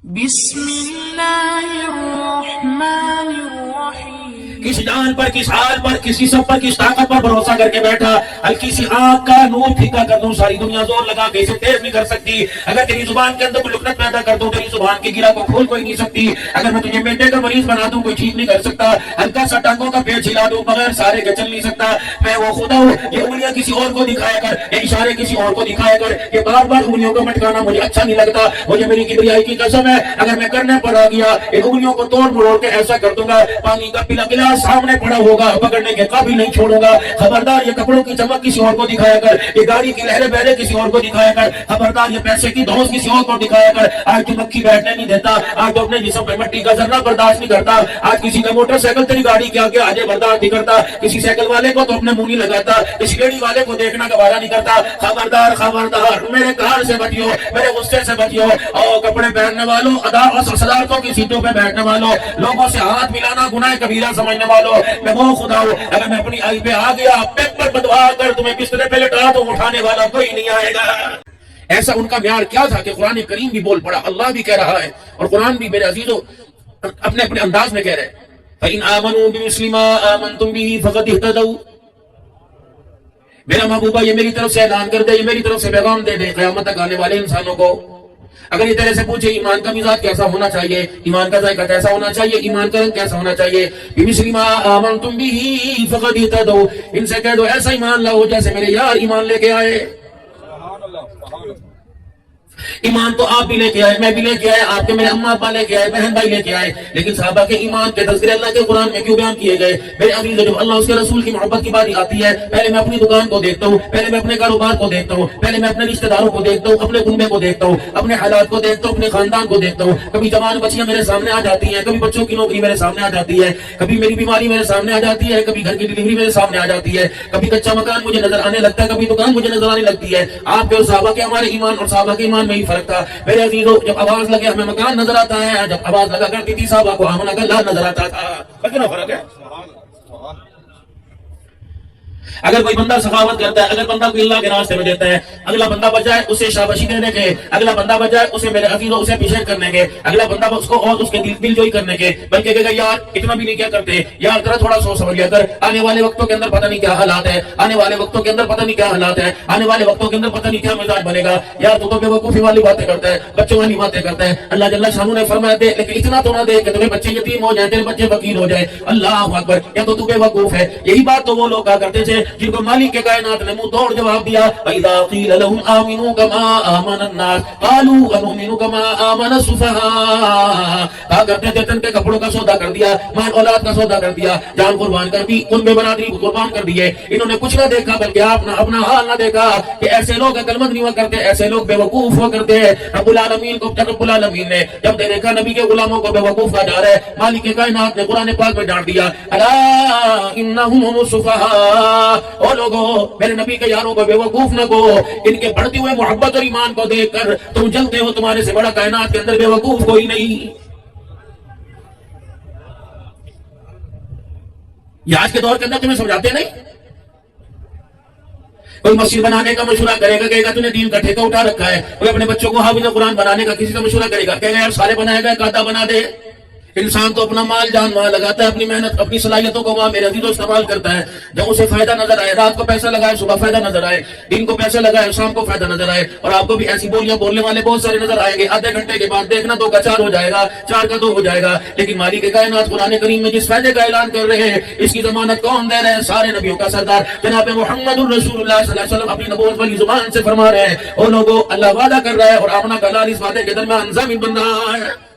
بسم اللہ الرحمن الرحیم۔ کس جان پر، کس حال پر، کس قسم پر، کس طاقت پر بھروسہ کر کے بیٹھا؟ ہلکی سی آنکھ کا نور پھیکا کر دوں، ساری دنیا زور لگا کے اسے تیز نہیں کر سکتی۔ اگر تیری زبان کے اندر کوئی لکنت پیدا کر دوں، تیری زبان کی گرہ کو کھول کوئی نہیں سکتی۔ اگر میں تجھے بیٹے کا مریض بنا دوں، کوئی ٹھیک نہیں کر سکتا۔ ہلکا سا ٹانگوں کا پیچ ہلا دوں، بغیر سارے کے چل نہیں سکتا۔ میں وہ خدا ہوں، یہ انگلیاں کسی اور کو دکھایا کر، یہ اشارے کسی اور کو دکھایا کر، یہ بار بار انگلیوں کو مٹکانا مجھے اچھا نہیں لگتا۔ مجھے میری کبریائی کی قسم ہے، اگر میں کرنے پر آ گیا، ان انگلیوں کو توڑ مروڑ کے ایسا کر دوں گا، پانی کا پیلا گلاس سامنے پڑا ہوگا، پکڑنے کے قابل نہیں چھوڑوں گا۔ خبردار، یہ کپڑوں کی چمک کسی اور کو دکھایا کر، یہ گاڑی کی لہریں بہریں کسی اور کو دکھایا کر۔ خبردار، یہ پیسے کی دھوس کسی اور کو دکھایا کر۔ آج تو مکھی بیٹھنے نہیں دیتا، آج تو اپنے جسم پہ مٹی کا ذرہ برداشت نہیں کرتا۔ آج کسی کا موٹر سائیکل تیری گاڑی کے آگے آجے برداشت نہیں کرتا، کسی سائیکل والے کو تو اپنے منہ نہیں لگاتا، کسی گاڑی والے کو دیکھنا گوارا نہیں کرتا۔ خبردار خبردار، میرے کار سے بچیو، میرے غصے سے بچیو۔ اور کپڑے پہننے والوں، ادا اور صدارتوں کی سیٹوں پہ بیٹھنے والوں، لوگوں سے ہاتھ ملانا گناہ کبیرہ سمجھنے والوں، میں وہ خدا ہوں، اگر میں اپنی آئی پہ آ گیا، پیٹ پر بدوا کر تمہیں بسترے پہ لٹا تو اٹھانے والا کوئی نہیں آئے گا۔ ایسا ان کا معیار کیا تھا کہ قرآن کریم بھی بول پڑا، اللہ بھی کہہ رہا ہے اور قرآن بھی میرے عزیزو اپنے اپنے انداز میں کہہ رہے ہیں۔ فَإِنْ آمَنُوا بِمِثْلِ مَا آمَنْتُمْ بِهِ فَقَدِ اهْتَدَوْا۔ میرا محبوبہ یہ میری طرف سے اعلان کر دے، یہ میری طرف سے پیغام دے دے قیامت تک آنے والے انسانوں کو۔ اگر یہ تیرے سے پوچھے ایمان کا مزاج کیسا ہونا چاہیے، ایمان کا ذائقہ کیسا ہونا چاہیے، ایمان کا رنگ کیسا ہونا چاہیے، بِمِثْلِ مَا آمَنْتُمْ بِهِ فَقَدِ اهْتَدَوْا، ان سے کہہ دو ایسا ایمان لاؤ جیسے میرے یار ایمان لے کے آئے۔ ایمان تو آپ بھی لے کے آئے، میں بھی لے کے آئے، آپ کے میرے اماں ابا لے کے آئے، بہن بھائی لے کے آئے، لیکن صحابہ کے ایمان کے تذکرے اللہ کے قرآن میں کیوں بیان کیے گئے؟ میرے عزیز، جب اللہ اس کے رسول کی محبت کی باری آتی ہے، پہلے میں اپنی دکان کو دیکھتا ہوں، پہلے میں اپنے کاروبار کو دیکھتا ہوں، پہلے میں اپنے رشتہ داروں کو دیکھتا ہوں، اپنے کنبے کو دیکھتا ہوں، اپنے حالات کو دیکھتا ہوں، اپنے خاندان کو دیکھتا ہوں۔ کبھی جوان بچیاں میرے سامنے آ جاتی ہیں، کبھی بچوں کی نوکری میرے سامنے آ جاتی ہے، کبھی میری بیماری میرے سامنے آ جاتی ہے، کبھی گھر کی ڈلیوری میرے سامنے آ جاتی ہے، کبھی کچا مکان مجھے نظر آنے لگتا ہے، کبھی دکان مجھے نظر آنے لگتی ہے۔ آپ کے اور صحابہ کے ہمارے ایمان اور صحابہ کے ایمان میں ہی فرق تھا۔ میرے عزیزوں، جب آواز لگے ہمیں مکان نظر آتا ہے، جب آواز لگا کرتی تھی صحابہ کو آمنہ کا لا نظر آتا تھا۔ کتنا فرق ہے؟ اگر کوئی بندہ سخاوت کرتا ہے، اگر بندہ کوئی اللہ کے راستے میں دیتا ہے، اگلا بندہ بچائے اسے شاباشی دینے کے، اگلا بندہ بچائے اسے میرے عزیزوں اسے پیچھے کرنے کے، اگلا بندہ اس کو اور اس کے دل جوئی کرنے کے، بلکہ کہے گا یار اتنا بھی نہیں کیا کرتے، یار ذرا تھوڑا سوچ سمجھ لیا کر، آنے والے وقتوں کے اندر پتہ نہیں کیا حالات ہے، آنے والے وقتوں کے اندر پتہ نہیں کیا حالات ہے، آنے والے وقتوں کے اندر پتہ نہیں کیا مزاج بنے گا، یار تو بے وقوفی والی باتیں کرتا ہے، بچوں والی باتیں کرتا ہے۔ اللہ جل شانہ نے فرمایا دے، لیکن اتنا تو نہ دے کہ تمہیں بچے یتیم ہو جائیں، تیرے بچے فقیر ہو جائیں۔ اللہ اکبر، یا تو بے وقوف ہے۔ یہی بات تو وہ لوگ کہا کرتے تھے جن کو مالک کے کائنات نے منہ توڑ جواب دیا، وَإِذَا قِيلَ لَهُمْ آمِنُوا كَمَا آمَنَ النَّاسُ قَالُوا أَنُؤْمِنُ كَمَا آمَنَ السُّفَهَاءُ، کہا کرتے تھے تن کے کپڑوں کا سودا کر دیا، مال اولاد کا سودا کر دیا، جان قربان کر دی، ان میں برادری کو قربان کر دیے۔ انہوں نے کچھ نہ دیکھا بلکہ اپنا حال نہ دیکھا کہ ایسے لوگ عقل مند نہیں ہوا کرتے، ایسے لوگ بے وقوف ہوا کرتے ہیں۔ رب العالمین کو رب العالمین نے جب دیکھا نبی کے غلاموں کو بے وقوف کہا جا رہا ہے، مالک کائنات نے قرآن پاک میں ڈانٹ دیا، الا انہم هم السفہاء، او لوگوں میرے نبی کے یاروں کو بے وقوف نہ کہو، ان کے بڑھتے ہوئے محبت اور ایمان کو دیکھ کر تم جلتے ہو، تمہارے سے بڑا کائنات کے اندر بے وقوف کوئی نہیں۔ یہ آج کے دور کے اندر تمہیں سمجھاتے نہیں؟ کوئی مسجد بنانے کا مشورہ کرے گا، کہے گا تم نے دین کا ٹھیکہ اٹھا رکھا ہے۔ کوئی اپنے بچوں کو حافظ قرآن بنانے کا کسی سے مشورہ کرے گا، کہے گا یار سارے بنائے گا کاتا بنا دے۔ انسان تو اپنا مال جان وہاں لگاتا ہے، اپنی محنت اپنی صلاحیتوں کو وہاں میرے عزیزوں استعمال کرتا ہے، جب اسے فائدہ نظر آئے، رات کو پیسہ لگائے صبح فائدہ نظر آئے، دن کو پیسہ لگائے شام کو فائدہ نظر آئے۔ اور آپ کو بھی ایسی بولیاں بولنے والے بہت سارے نظر آئیں گے، آدھے گھنٹے کے بعد دیکھنا 2 کا 4 ہو جائے گا، 4 کا 2 ہو جائے گا، لیکن مالک کائنات قرآن کریم میں جس فائدے کا اعلان کر رہے ہیں اس کی ضمانت کون دے رہے ہیں؟ سارے نبیوں کا سردار جناب محمد الرسول اللہ صلی اللہ علیہ وسلم اپنی نبوت والی زبان سے فرما رہے ہیں، او لوگوں اللہ وعدہ کر رہا ہے اور آمنہ کا لال اس وعدے کے درمیان ضامن بن رہا ہے۔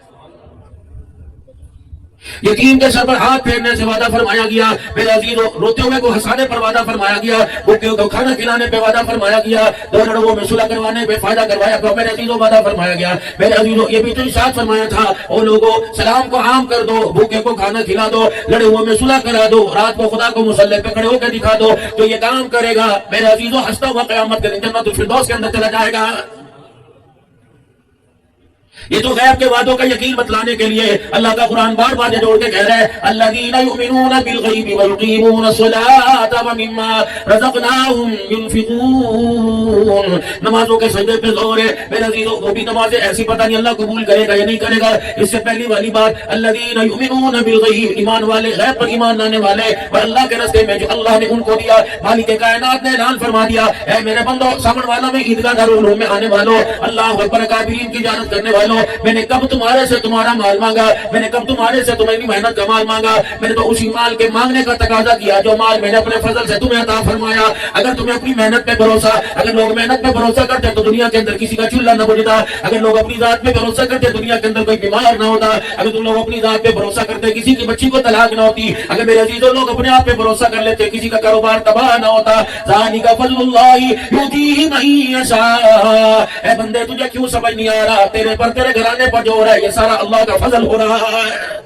یتیم کے سر پر ہاتھ پھیرنے سے وعدہ فرمایا گیا، میرے عزیزوں روتے ہوئے کو ہنسانے پر وعدہ فرمایا گیا، بھوکوں کو کھانا کھلانے پہ وعدہ فرمایا گیا، دو لڑوں میں صلح کروانے پہ فائدہ کروایا گیا، میرے عزیزوں وعدہ فرمایا گیا۔ میرے عزیزوں یہ بھی تو ارشاد فرمایا تھا، او لوگوں سلام کو عام کر دو، بھوکے کو کھانا کھلا دو، لڑے ہوئے میں صلح کرا دو، رات کو خدا کو مصلی پہ کھڑے ہو کے دکھا دو، تو یہ کام کرے گا میرے عزیزوں ہنستا ہوا قیامت کے دن جنت الفردوس کے اندر چلا جائے گا۔ یہ تو غیب کے وعدوں کا یقین بتلانے کے لیے اللہ کا قرآن بار بار یہ جوڑ کے کہہ رہا ہے الذین یؤمنون بالغیب ویقیمون الصلاۃ ومما رزقناہم ينفقون. نمازوں کے سجدے پہ زور ہے میرے عزیزوں. وہ بھی نمازیں ایسی پتہ نہیں اللہ قبول کرے گا یا نہیں کرے گا. اس سے پہلی والی بات الذین یؤمنون بالغیب ایمان والے غیب پر ایمان لانے والے اور اللہ کے راستے میں جو اللہ نے ان کو دیا. مالک کائنات نے اعلان فرما دیا اے میرے بندو سامن والوں میں عیدگاہ دارالعلوم میں آنے والوں اللہ اکبر کابرین کی زیارت کرنے والوں میں نے کب تمہارے سے تمہارا مال مانگا میں نے کب تمہارے سے تمہاری محنت کا مال مانگا. میں نے تو اسی مال کے مانگنے کا تقاضا کیا جو مال میں نے اپنے فضل سے تمہیں عطا فرمایا. اگر تمہیں اپنی محنت پہ بھروسہ اگر لوگ محنت پہ بھروسہ کرتے تو دنیا کے اندر کسی کا چولہا نہ بجھتا. اگر لوگ اپنی ذات پہ بھروسہ کرتے دنیا کے اندر کوئی بیمار نہ ہوتا. اگر تم لوگ اپنی ذات پہ بھروسہ کرتے کسی کی بچی کو طلاق نہ ہوتی. اگر میرے عزیزوں لوگ اپنے آپ پہ بھروسہ کر لیتے کسی کا کاروبار تباہ نہ ہوتا. ذالک فضل اللہ یؤتیہ من یشاء. اے بندے تجھے کیوں سمجھ نہیں آ رہا تیرے پر تیرے گھرانے پر جو ہو رہا ہے یہ سارا اللہ کا فضل ہو رہا ہے.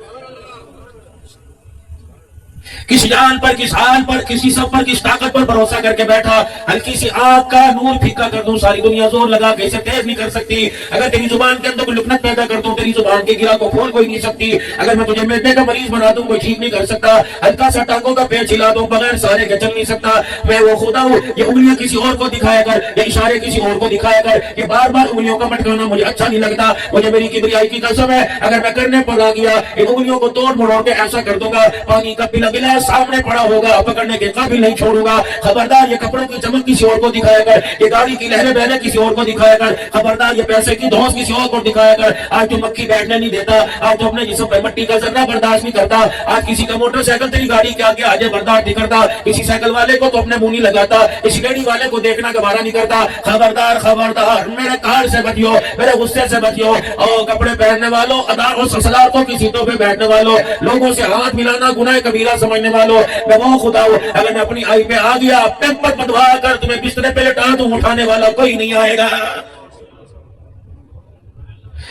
کس جان پر کس حال پر کسی سب پر کس طاقت پر بھروسہ کر کے بیٹھا. ہلکی سی آگ کا نور پھیکا کر دوں ساری دنیا زور لگا کے اسے تیز نہیں کر سکتی. اگر تیری زبان کے اندر کوئی لکنت پیدا کر دوں تیری زبان کے گرا کو کھول کوئی نہیں سکتی. اگر میں تجھے میدے کا مریض بنا دوں کوئی ٹھیک نہیں کر سکتا. ہلکا سا ٹانگوں کا پیچ ہلا دوں بغیر سارے کے چل نہیں سکتا. میں وہ خدا ہوں. یہ انگلیاں کسی اور کو دکھایا کر یہ اشارے کسی اور کو دکھایا کر یہ بار بار انگلیوں کا مٹکانا مجھے اچھا نہیں لگتا. مجھے میری کبریائی کی قسم ہے اگر میں کرنے پر آ گیا ان انگلیوں کو توڑ مڑوڑ کے ایسا کر دوں گا پانی کا پلا گلاس سامنے پڑا ہوگا پکڑنے کے قابل نہیں چھوڑوں گا. خبردار یہ کپڑوں کی چمک کسی اور کو دکھایا کر یہ گاڑی کی لہریں بہریں کسی اور کو دکھایا کر. خبردار یہ پیسے کی دھوس کسی اور کو دکھایا کر. آج تو مکھی بیٹھنے نہیں دیتا. آج تو اپنے جسم پہ مٹی کا ذرہ برداشت نہیں کرتا. آج کسی کا موٹر سائیکل تیری گاڑی کے آگے آجے برداشت نہیں کرتا. کسی سائیکل والے کو تو اپنے منہ نہیں لگاتا. کسی گاڑی والے کو دیکھنا گوارا نہیں کرتا. خبردار خبردار میرے کار سے بچیو میرے غصے سے بچیو. اور کپڑے پہننے والوں ادار و سلسلاتوں کی سیٹوں پہ بیٹھنے والوں لوگوں سے ہاتھ ملانا گناہ کبیرہ سمجھنے والوں میں وہ خدا ہوں. اگر میں اپنی آئی پہ آ گیا پیمپر بدوا کر تمہیں بسترے پہ لٹا دوں اٹھانے والا کوئی نہیں آئے گا.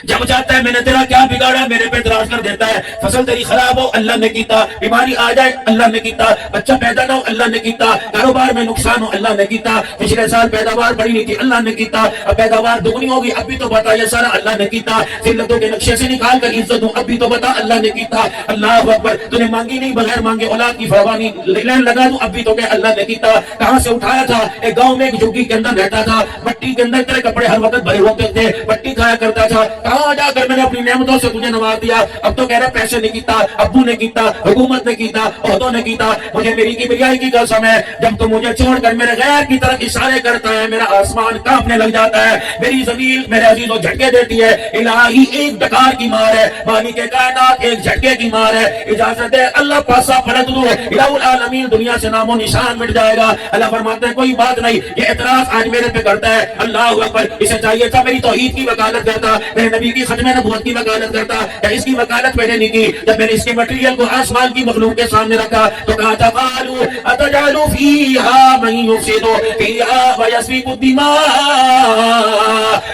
جب چاہتا ہے میں نے تیرا کیا بگاڑا میرے پہ اعتراض کر دیتا ہے. فصل تیری خراب ہو اللہ نے کیتا. بیماری آ جائے اللہ نے کیتا. بچہ پیدا نہ ہو اللہ نے کیتا. کاروبار میں نقصان ہو اللہ نے کیتا. پچھلے سال پیداوار بڑی نہیں تھی اللہ نے کیتا. اب پیداوار دگنی ہوگی اب بھی تو بتا یہ سارا اللہ نے کیتا. ذلتوں کے نقشے سے نکال کر عزت دوں اب بھی تو بتا اللہ نے کیتا. اللہ اکبر تو نے مانگی نہیں بغیر مانگے اولاد کی فراوانی لین لگا دوں اب بھی تو کہ اللہ نے کیتا. کہاں سے اٹھایا تھا ایک گاؤں میں ایک جھگی کے اندر رہتا تھا. مٹی کے اندر تیرے کپڑے ہر وقت بھرے ہوتے تھے مٹی کھایا کرتا تھا. کہاں جا کر میں نے اپنی نعمتوں سے تجھے نواز دیا. اب تو کہہ رہا پیسے نے کیتا ابو نے کیتا حکومت نے کیتا عہدوں نے کیتا. مجھے میری کبریائی کی قسم ہے جب تو مجھے چھوڑ کر میرے غیر کی طرف اشارے کرتا ہے میرا آسمان کانپنے لگ جاتا ہے. میری زمین میرے عزیزوں جھٹکے دیتی ہے. الہی ایک ڈکار کی مار ہے. مالک کائنات ایک جھٹکے کی مار ہے. اجازت ہے اللہ پاسا پلٹ دو الہ العالمین دنیا سے نام و نشان مٹ جائے گا. اللہ فرماتے ہیں کوئی بات نہیں. یہ اعتراض آج میرے پہ کرتا ہے اللہ اکبر. اسے چاہیے تھا میری توحید کی وکالت کرتا میرے نبی کی ختم نبوت کی وکالت کرتا. یا اس کی وکالت میں نے نہیں کی. جب میں نے اس کے مٹیریل کو آسمان کی مخلوق کے سامنے رکھا تو کہا تھا قالوا اتجعل فیہا من یفسد فیہا ویسفک الدماء.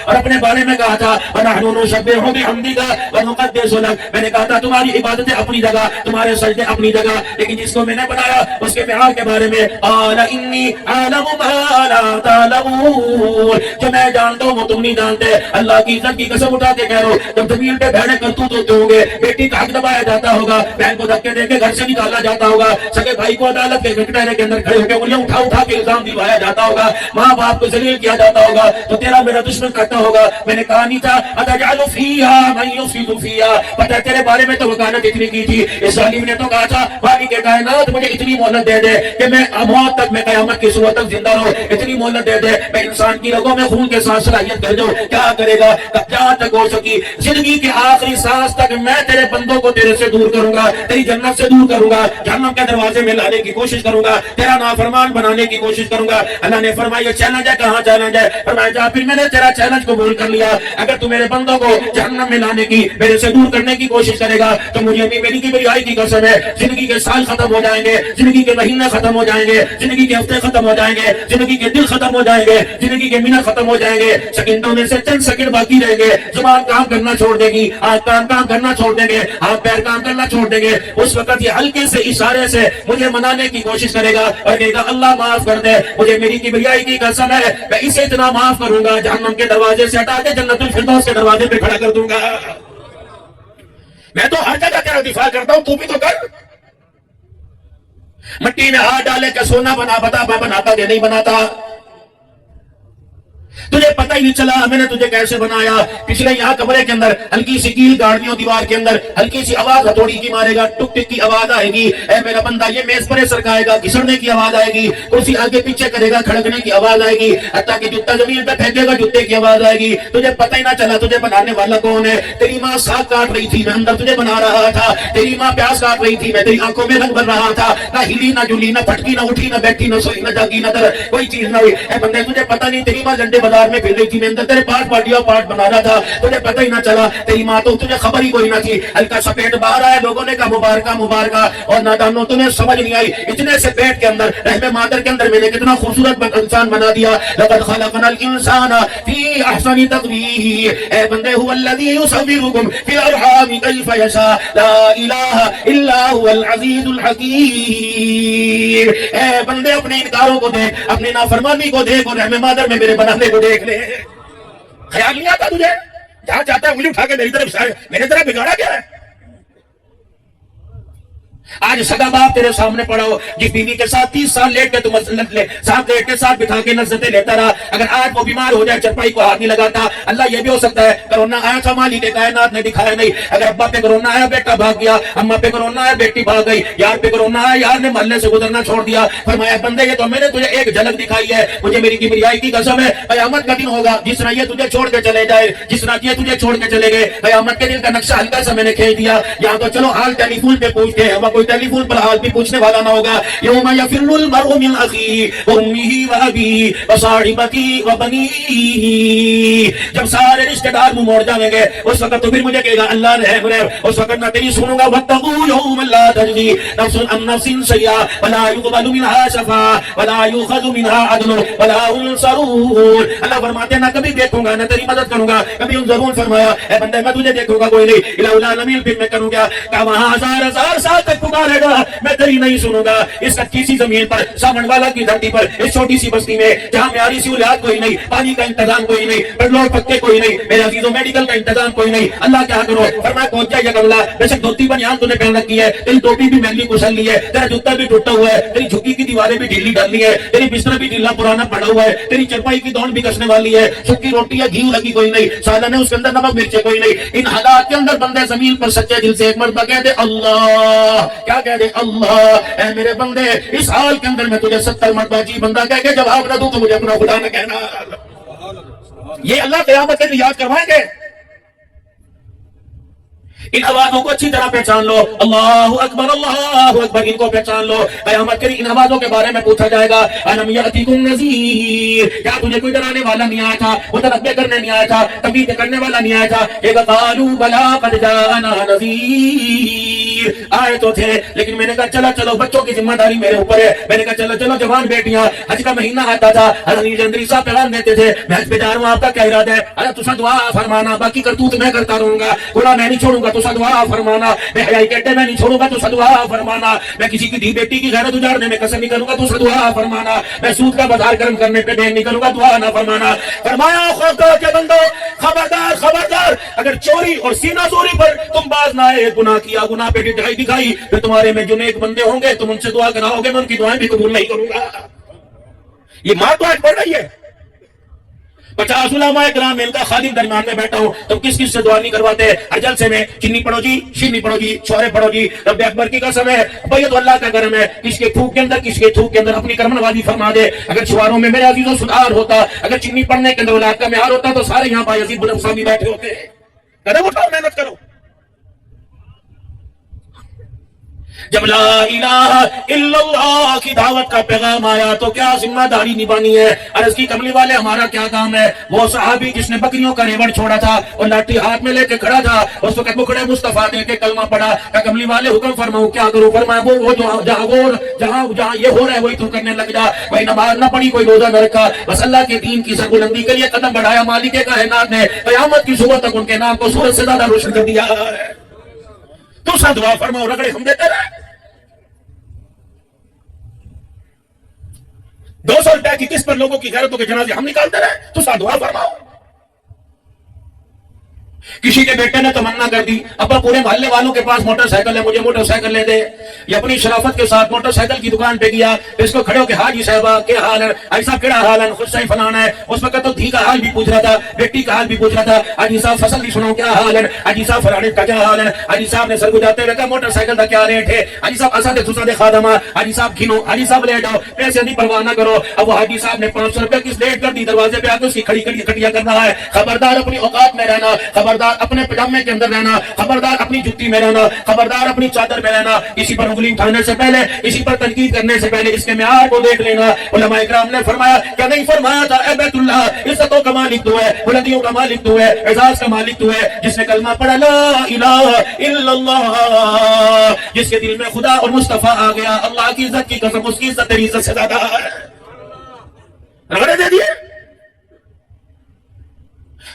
اور اپنے بارے میں کہا تھا ونحن نسبح بحمدک ونقدس لک. میں نے کہا تھا تمہاری عبادتیں اپنی جگہ تمہارے سجدے اپنی جگہ لیکن جس کو میں نے بنایا اس کے فعال کے بارے میں قال انی اعلم ما لا تعلمون. جو میں جانتا ہوں وہ تم نہیں جانتے. اللہ کی عزت کی قسم اٹھا کے کہہ رہا ہوں جب زمین پہ بہنے کرتوت ہوتے ہوں گے بیٹی کا حق دبایا جاتا ہوگا بہن کو دھکے دے کے گھر سے نکالا جاتا ہوگا سگے بھائی کو عدالت کے کٹہرے کے اندر کھڑے ہو کے انہیں اٹھا اٹھا کے الزام دلوایا جاتا ہوگا ماں باپ کو ذلیل کیا جاتا ہوگا تو تیرا میرا دشمن کرتا ہوگا. میں نے کہا نہیں تھا اتجعل فیہا من یفسد فیہا. پتہ تیرے بارے میں تو وکالت اتنی کی تھی. اس ظالم نے تو کہا تھا مالک کائنات مجھے اتنی مہلت دے دے کہ میں موت تک میں قیامت کی صبح تک زندہ رہوں. اتنی مہلت دے دے میں انسان کی رگوں میں خون کے ساتھ صلاحیت کر دوں. کیا کرے گا کیا تک ہو سکی زندگی کے آخری سانس تک میں تیرے بندوں کو تیرے سے دور کروں گا تیری جنت سے دور کروں گا جہنم کے دروازے میں لانے کی کوشش کروں گا تیرا نافرمان بنانے کی کوشش کروں گا. اللہ نے فرمایا چیلنج ہے. کہاں چیلنج ہے؟ فرمایا جا پھر میں نے تیرا چیلنج قبول کر لیا. اگر تو میرے بندوں کو جہنم میں لانے کی میرے سے دور کرنے کی کوشش کرے گا تو مجھے بھی میری کبریائی کی قسم ہے زندگی کے سال ختم ہو جائیں گے زندگی کے مہینے ختم ہو جائیں گے زندگی کے ہفتے ختم ہو جائیں گے زندگی کے دن ختم ہو جائیں گے زندگی کے منٹ ختم ہو جائیں گے. سیکنڈوں میں سے چند سیکنڈ باقی رہیں گے. زبان کام کرنا چھوڑ دے گی آنکھ کام کرنا چھوڑ دیں گے گے، ہاتھ پیر کام کرنا چھوڑ دیں گے، اس وقت یہ ہلکے سے اشارے سے مجھے منانے کی کوشش کرے گا اور کہے گا اللہ معاف کر دے، مجھے میری کبریائی کی قسم ہے میں اسے اتنا معاف کروں گا جہنم کے دروازے سے ہٹا کے جنت الفردوس کے دروازے پہ کھڑا کر دوں گا۔ میں تو ہر جگہ تیرا دفاع کرتا ہوں، تو بھی تو کر۔ مٹی میں ہاتھ ڈالے کہ سونا بنا، بتا میں بناتا کہ نہیں بناتا؟ تجھے پتہ ہی نہیں چلا میں نے تجھے کیسے بنایا۔ پچھلے یہاں کمرے کے اندر ہلکی سی کیل گاڑ دیو دیوار کے اندر، ہلکی سی آواز ہتھوڑی کی مارے گا، ٹک ٹک کی آواز آئے گی، اے میرا بندہ یہ میز پر سرکائے گا، گھسڑنے کی آواز آئے گی، کرسی آگے پیچھے کرے گا، کھڑکنے کی آواز آئے گی، حتیٰ کہ جوتا زمین پہ پھینکے گا جوتے کی آواز آئے گی۔ تجھے پتہ ہی نہ چلا تجھے بنانے والا کون ہے۔ تیری ماں ساگ کاٹ رہی تھی، میں اندر تجھے بنا رہا تھا۔ تیری ماں پیاز کاٹ رہی تھی، میں تیری آنکھوں میں رنگ بھر رہا تھا۔ نہ ہلی نہ جلی، نہ پھٹکی، نہ اٹھی، نہ بیٹھی، نہ سوئی، نہ جاگی، نہ در کوئی چیز نہ ہوئی۔ اے بندے تجھے پتہ نہیں تیری ماں جنڈے بازار میں پھر رہی تھی، میں اندر تیرے پارٹ پارٹیا پارٹ بنا رہا تھا، تجھے پتہ ہی نہ چلا۔ تیری ماں تو تجھے خبر ہی کوئی نہ تھی، ہلکا سا پیٹ باہر آیا، لوگوں نے کہا مبارکہ مبارکہ، اور نادانوں تمہیں سمجھ نہیں آئی اتنے سے پیٹ کے اندر رحم مادر کے اندر میں نے کتنا خوبصورت انسان بنا دیا۔ لقد خلقنا الانسان فی احسن تقویم، اے بندے هو الذی یصورکم فی الارحام کیف یشاء لا الہ الا هو العزیز الحکیم۔ اے بندے اپنے انکاروں کو دیکھ، اپنی نافرمانی کو دیکھ، اور رحم مادر میں میرے بنانے کو دیکھ لے۔ خیال نہیں آتا تجھے؟ جہاں چاہتا ہے انگلی اٹھا کے میری طرف بگاڑا کیا ہے؟ آج سگا باپ تیرے سامنے پڑا ہو، جس بیوی کے ساتھ 30 سال لیٹ کے تم ساتھ لیٹ کے ساتھ بٹھا کے نزلتے لیتا رہا، اگر آج وہ بیمار ہو جائے چرپائی کو ہاتھ نہیں لگاتا۔ اللہ یہ بھی ہو سکتا ہے کرونا آیا تھا، مالک کائنات نے دکھایا نہیں، اگر ابا پہ کرونا آیا بیٹا بھاگ گیا، اماں پہ کرونا آیا بیٹی بھاگ گئی، یار پہ کرونا آیا یار نے محلے سے گزرنا چھوڑ دیا۔ فرمایا بندے یہ تو میں نے تجھے ایک جھلک دکھائی ہے، مجھے میری کبریائی کی قسم ہے قیامت کا دن ہوگا جس طرح یہ تجھے چھوڑ کے چلے جائے، جس طرح یہ تجھے چھوڑ کے چلے گئے، قیامت کے دن کا نقشہ ہلکا سا میں نے کھینچ دیا۔ یہاں تو چلو حال ٹیلی فون پہ پوچھتے ہیں، وہاں کوئی ٹیلی فون پر حال بھی پوچھنے والا نہ ہوگا۔ یوم یفر المرء من اخیہ وامہ وابیہ وصاحبتہ وبنیہ، جب سارے رشتہ دار منہ موڑ جائیں گے اس وقت تو پھر مجھے کہے گا اللہ رحم رحم، اس وقت میں تیری سنوں گا واتقوا یوما لا تجزی نفس عن نفس شیئا ولا يقبل منها شفاعۃ ولا یؤخذ منها عدل ولا هم ينصرون۔ اللہ فرماتے ہیں نہ کبھی دیکھوں گا نہ تیری مدد کروں گا، کبھی انظرون فرمایا اے بندے میں تجھے دیکھوں گا کوئی نہیں، الا نمیل پھر میں کروں گا کہ وہاں ہزار سال تک پکارے گا میں تیری نہیں سنوں گا۔ اس کچی سی زمین پر، سامن والا کی دھرتی پر، اس چھوٹی سی بستی میں جہاں معیاری سہولیات کوئی نہیں، پانی کا انتظام کوئی نہیں، پیٹرول پکے کوئی نہیں، میرے عزیزوں میڈیکل کا انتظام کوئی نہیں، اللہ کیا کرو فرمایا پہنچ جائے کملا، بے شک دھوتی بنیان تو نے پہن رکھی ہے، تیری ٹوپی بھی مہنگی کسل لی ہے، تیرا جوتا بھی ٹوٹا ہوا ہے، تیری جھکی کی دیواریں بھی ڈھیلی ڈالی ہے، تیری بستر بھی ڈھیلا پرانا پڑا ہوا ہے، تیری چرپائی کی دون بھی کسنے والی ہے، سکی روٹی ہے گھی لگی کوئی نہیں، سالن ہے اس کے اندر نمک مرچے کوئی نہیں۔ ان حالات کے اندر بندے زمین پر سچے دل سے ایک مرتبہ کہہ دے اللہ، کیا کہہ دے اللہ، اے میرے بندے اس حال کے اندر میں تجھے 70 مرتبہ جی بندہ کہہ کے جواب نہ دوں تو مجھے اپنا خدا نہ کہنا۔ یہ اللہ قیامت کے دن یاد کروائیں گے۔ ان آوازوں کو اچھی طرح پہچان لو، اللہ اکبر ان کو پہچان لو۔ قیامت کے ان آوازوں کے بارے میں پوچھا جائے گا الم یاتکم نذیر، کیا تجھے کوئی ڈرانے والا نہیں آیا تھا، متنبہ کرنے نہیں آیا تھا، تنبیہ کرنے والا نہیں آیا تھا؟ کہ قالوا بلا قد جاءنا نذیر، آئے تو تھے لیکن میں نے کہا چلو چلو بچوں کی ذمہ داری میرے اوپر ہے، میں نے کہا چلو چلو جوان بیٹیاں، حج کا مہینہ آتا تھا، حضرت جندری صاحب پیغام دیتے تھے میں حج پہ جا رہا ہوں، آپ کا کیا ارادہ ہے؟ ارے تسا دعا فرمانا، باقی کرتوت میں کرتا رہوں گا، گناہ میں نہیں چھوڑوں گا، تسا دعا فرمانا، میں حیائی کہتے میں نہیں چھوڑوں گا، تسا دعا فرمانا، میں کسی کی دھی بیٹی کی غیرت اجاڑنے میں قسم نہیں کروں گا، تسا دعا فرمانا، میں سود کا بازار گرم کرنے پہ دین نہیں کروں گا، دعا نہ فرمانا۔ فرمایا خدا کے بندو خبردار خبردار، اگر چوری اور سینہ زوری پر تم باز نہ آئے، گناہ کیا، گناہ پہ ڈٹائی دکھائی، پھر تمہارے میں جو نیک بندے ہوں گے تم ان سے دعا کراؤ گے، میں ان کی دعائیں بھی قبول نہیں کروں گا۔ یہ ماں تو آج پڑھ رہی ہے، 50 علماء کرام میں ان کا خادم درمیان میں بیٹھا ہوں، تم کس کس سے دعا نہیں کرواتے؟ ہر جلسے میں چنی پڑھو جی، شیرنی پڑھو جی، شورے پڑھو جی، رب اکبر کی قسم ہے بھائی تو اللہ کا کرم ہے، کس کے تھوک کے اندر کس کے تھوک کے اندر اپنی کرم نوازی فرما دے۔ اگر شواروں میں میرے عزیزوں سدھار ہوتا، اگر چنی پڑھنے کے اندر اولاد کا معیار ہوتا تو سارے یہاں بایزید بن افسانی بیٹھے ہوتے۔ قدم اٹھاؤ، محنت کرو۔ جب لا الہ الا اللہ کی دعوت کا پیغام آیا تو کیا ذمہ داری نبھانی ہے؟ عرض کی کملی والے ہمارا کیا کام ہے؟ وہ صحابی جس نے بکریوں کا ریوڑ چھوڑا تھا اور لاٹھی ہاتھ میں لے کے کھڑا تھا، اس وقت مکڑے مصطفیٰ دے کے کلمہ پڑھا کہ کملی والے حکم فرماؤ کیا کروں؟ فرمایا وہ جہاں یہ ہو رہا ہے وہی تو کرنے لگ جا، کوئی نماز نہ پڑھی، کوئی روزہ نہ رکھا، بس اللہ کے دین کی سربلندی کے لیے قدم بڑھایا، مالک کائنات نے قیامت کی صبح تک ان کے نام کو سورج سے زیادہ روشن کر دیا ہے۔ تو سا دعا فرماؤ، رگڑے ہم دیتے رہے. 200 روپے کی قسط پر لوگوں کی غیرتوں کے جنازے ہم نکالتے رہے. تو سا دعا فرماؤ. کسی کے بیٹے نے تمنا کر دی ابا پورے محلے والوں کے پاس موٹر سائیکل ہے، مجھے موٹر سائیکل لے دے. یہ اپنی شرافت کے ساتھ موٹر سائیکل کی دکان پہ گیا، اس کو کھڑے ہو کے حاجی صاحبہ کیا حال ہے، حاجی صاحب کیا حال ہے، خود سے فلانا ہے. اس وقت تو دھی کا حال بھی پوچھ رہا تھا، بیٹی کا حال بھی پوچھ رہا تھا. حاجی صاحب فصل بھی سناؤ کیا حال ہے، حاجی صاحب فلانے کا کیا حال ہے. حاجی صاحب نے سر کو جاتے ہوئے کہا موٹر سائیکل کا کیا ریٹ ہے. حاجی صاحب اسد دوسرا خادمہ، حاجی صاحب گھنو، حاجی صاحب لے جاؤ، پیسے نہیں پرواہ نہ کرو. اب وہ حاجی صاحب نے 500 روپے کی سلیٹ کر دی، دروازے پہ آ کے اس کی کھڑی کٹیا کر رہا ہے. خبردار اپنی اوقات میں رہنا، خبردار اپنے پجامے کے اندر رہنا، خبردار اپنی جوتی میں رہنا، خبردار اپنی چادر میں رہنا. اسی پر انگلی اٹھانے سے پہلے، اسی پر تنقید کرنے سے پہلے اس کے معیار کو دیکھ لینا. علماء کرام نے فرمایا کیا نہیں فرمایا تھا اے بیت اللہ عزتوں کا مالک تو ہے، بلندیوں کا مالک تو ہے، اعزاز کا مالک تو ہے، جس نے کلمہ پڑھا لا الہ الا اللہ، جس کے دل میں خدا اور مصطفیٰ آ گیا. اللہ کی عزت کی قسم، اس کی عزت تیری عزت سے زیادہ ہے. رگڑے دے دیے.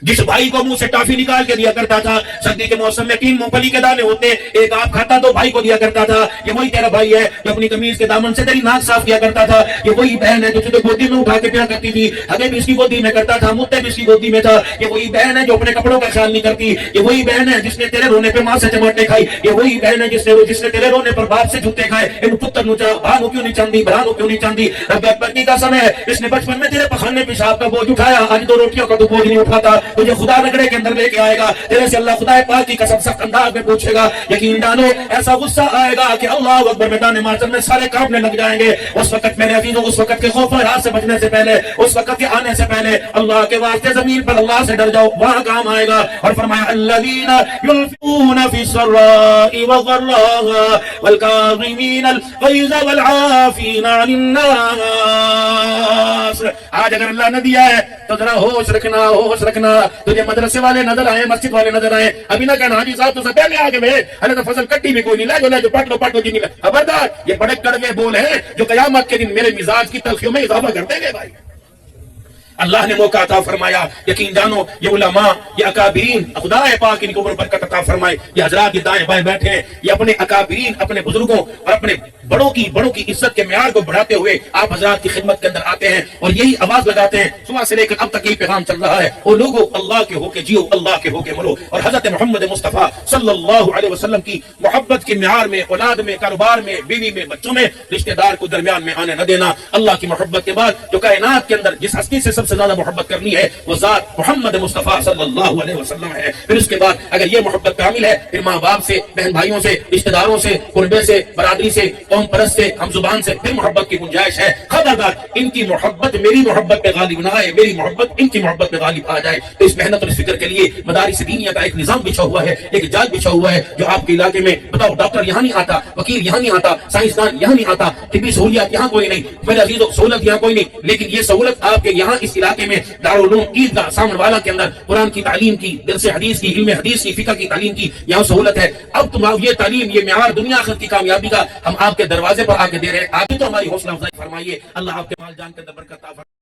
جس بھائی کو منہ سے ٹافی نکال کے دیا کرتا تھا، سردی کے موسم میں 3 مونگ پھلی کے دانے ہوتے، ایک آپ کھاتا تو بھائی کو دیا کرتا تھا. یہ وہی تیرا بھائی ہے جو اپنی قمیض کے دامن سے تیری ناک صاف کیا کرتا تھا. یہ وہی بہن ہے جو تجھے گودی میں اٹھا کے پیا کرتی تھی، ہگے بھی اس کی گودی میں کرتا تھا، متے بھی اس کی گودی میں تھا. یہ وہی بہن ہے جو اپنے کپڑوں کا خیال نہیں کرتی. یہ وہی بہن ہے جس نے تیرے رونے پہ ماں سے چماٹے کھائی. یہ وہی بہن ہے جس نے تیرے رونے پر باپ سے جوتے کھائے. ان پتر نوچا بھانو کیوں نہیں چاندی، بھانو کیوں نہیں چاندی. رب اکبر کی قسم ہے اس نے بچپن میں تیرے پخانے پیشاب کا بوجھ اٹھایا، آج 2 روٹیوں کا تو بوجھ نہیں اٹھاتا. تجھے خدا رگڑے کے اندر لے کے آئے گا، تیرے سے اللہ خدا پاک کی قسم سخت انداز میں پوچھے گا. یقین ڈالو ایسا غصہ آئے گا کہ اللہ اکبر میدان محشر میں سارے کانپنے لگ جائیں گے. اس وقت میرے عزیزوں، اس وقت کے خوف و ہراس سے بچنے سے پہلے، اس وقت کے آنے سے پہلے اللہ کے واسطے زمین پر اللہ سے ڈر جاؤ، وہاں کام آئے گا. اور فرمایا الذین ينفقون في السراء والضراء والكاظمین الغیظ والعافین عن الناس. آج اگر اللہ نے دیا ہے تو ذرا ہوش رکھنا، ہوش رکھنا. تجھے مدرسے والے نظر آئے، مسجد والے نظر آئے، ابھی نہ کہنا حاجی صاحب تو سے پہلے آگے میں ہلے تو فصل کٹی بھی کوئی نہیں، لے جو پٹ لو جی نہیں. خبردار، یہ بڑے کڑوے بول ہیں جو قیامت کے دن میرے مزاج کی تلخیوں میں اضافہ کر دیں گے. بھائی اللہ نے موقع عطا فرمایا. یقین جانو یہ علماء، یہ اکابرین، خدا پاک ان کو برکت عطا فرمائے. یہ حضرات یہ دائیں بائیں بیٹھے ہیں، یہ اپنے اکابرین، اپنے بزرگوں اور اپنے بڑوں کی عزت کے معیار کو بڑھاتے ہوئے آپ حضرات کی خدمت کے اندر آتے ہیں اور یہی آواز لگاتے ہیں. صبح سے لے کر اب تک یہی پیغام چل رہا ہے، اور لوگوں اللہ کے ہو کے جیو، اللہ کے ہو کے مرو. اور حضرت محمد مصطفیٰ صلی اللہ علیہ وسلم کی محبت کے معیار میں، اولاد میں، کاروبار میں، بیوی میں، بچوں میں، رشتہ دار کو درمیان میں آنے نہ دینا. اللہ کی محبت کے بعد جو کائنات کے اندر جس ہستی سے سب سے زیادہ محبت کرنی ہے وہ ذات محمد مصطفیٰ صلی اللہ علیہ وسلم ہے. پھر اس کے بعد اگر یہ محبت کامل ہے، پھر ماں باپ سے، بہن بھائیوں سے، رشتہ داروں سے، قربے سے، برادری سے، قوم پرست سے، ہم زبان سے پھر محبت کی گنجائش ہے. خبردار ان کی محبت میری محبت پہ غالب نہ آئے، میری محبت ان کی محبت پہ غالب آ جائے. تو اس محنت اور اس فکر کے لیے مدارس دینیہ کا ایک نظام بچھا ہوا ہے، ایک جال بچھا ہوا ہے جو آپ کے علاقے میں بتاؤ ڈاکٹر یہاں نہیں آتا، وکیل یہاں نہیں آتا، سائنسدان یہاں نہیں آتا، طبی سہولیات یہاں کوئی نہیں. میرے عزیزو سہولت یہاں کوئی نہیں، لیکن یہ سہولت آپ کے یہاں اس علاقے میں دارالعلوم عیدگاہ سامن والا کے اندر قرآن کی تعلیم کی، درس حدیث کی، علم حدیث کی، فقہ کی تعلیم کی یہاں سہولت ہے. اب تم یہ تعلیم، یہ معیار دنیا آخر کی کامیابی کا ہم آپ کے دروازے پر آ کے دے رہے ہیں. آپ بھی تو ہماری حوصلہ افزائی فرمائیے. اللہ آپ کے مال جان کے اندر برکت عطا فرمائے.